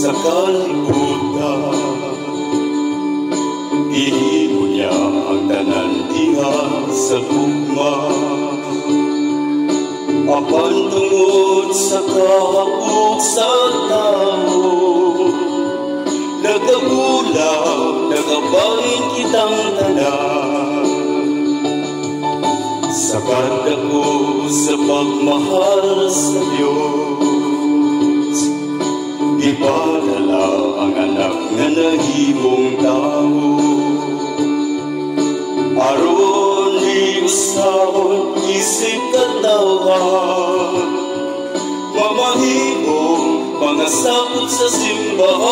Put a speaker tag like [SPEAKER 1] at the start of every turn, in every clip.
[SPEAKER 1] sa kalibutan. Ihimo niya ang tanan diha sa gugma, apan tungod sa kahapok sa tao, nagabulag, nagabahin kitang tanan. Sabat ako sa pagmahal sa Diyos, ipadala ang anak nga nahimong tao. Aron di usahon isip katawan, mamahimong mga sakot sa simbahan.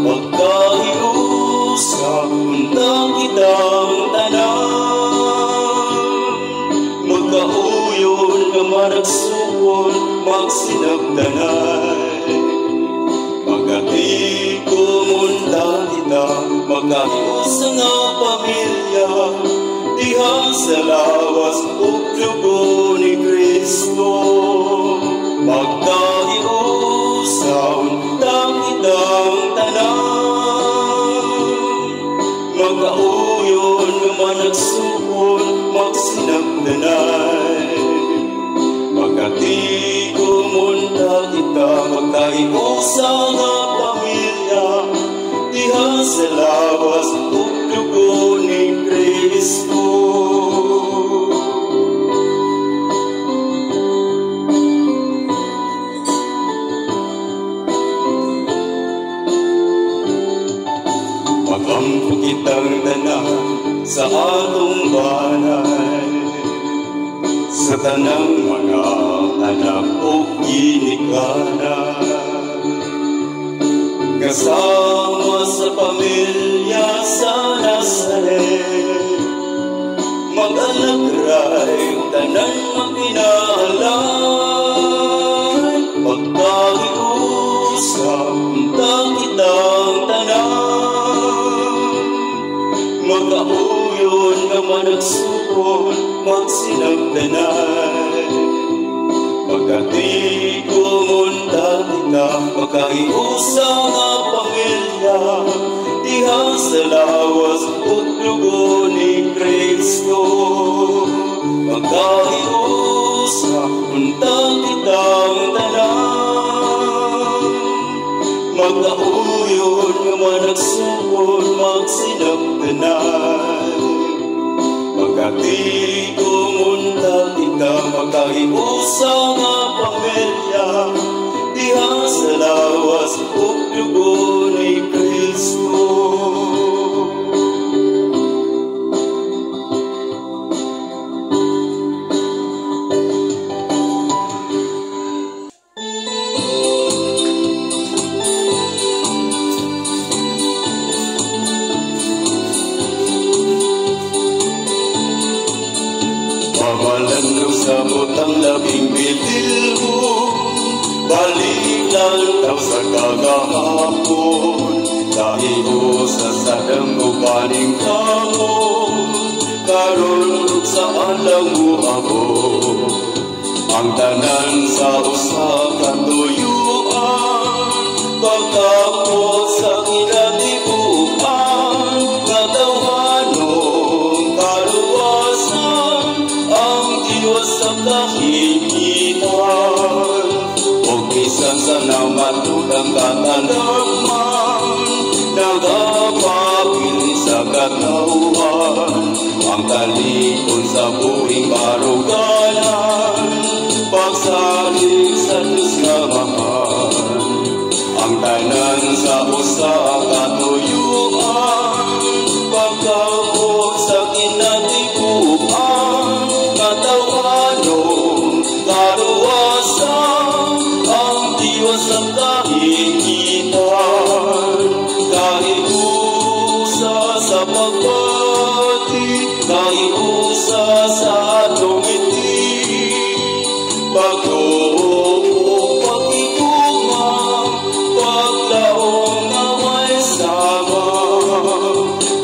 [SPEAKER 1] Pagkahiusa, untang kitang tanan, magkauyon nga managsukon, magsinagdanay. Magati kumunta kita, magkahiusa nga pamilya, diha sa lawas ug dugo ni Kristo. Magkahiusa, untang kitang tanan, magkauyon nga managsukon, magsinagdanay. Magati kumunta kita, magkaiusa nga pamilya, diha sa lawas ug dugo ni Kristo. Magampo kitang tanan sa atong banay, sa tanang mga anak o ginikanan, kasama sa pamilya sa Nazaret. Mag-alagray, tanan magpinahalay, pagkahiusa, untang kitang tanan, magkauyon nga managsukon, magsinagdanay. Magati kumunta kita, magkaiusa nga pamilya, diha sa lawas ug dugo ni Kristo. Magkaiusa, untang kitang tanan, magkauyon nga managsukon, magsinagdanay. Magati kumunta kita, magkaiusa nga pamilya, diha sa lawas ug dugo ni Kristo.
[SPEAKER 2] Sabot ang labing bilbil mo, balikan daw sa kagahapon. Dahil sa sadang upaning kamon, karon saan lang mo abot. Ang tanan sa usa katuyuan, pagkapot sa kinatibuan, katawanong kaluwasan, ang Diyos sa kahihitan. O bisan sa namatutang katandaman, nagapapili sa katauhan, ang talikon sa buhing baruganan, pagsalig sa Diyos na mahal. Ang tanan sa usa katuyuan, pagkapot sa kinatikuan, katawanong kaluwasan, ang Diyos ang kahihitan. Kahiusa sa pagbati, kahiusa sa atong ngiti, pagtuo, pagtitugma, paglaong na may sama.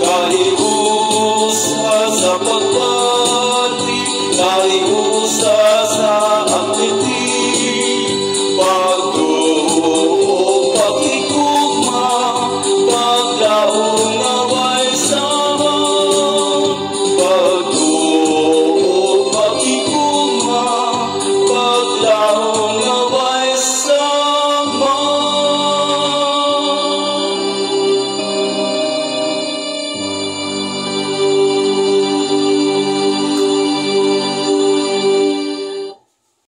[SPEAKER 2] Kahiusa sa pagbati, kahiusa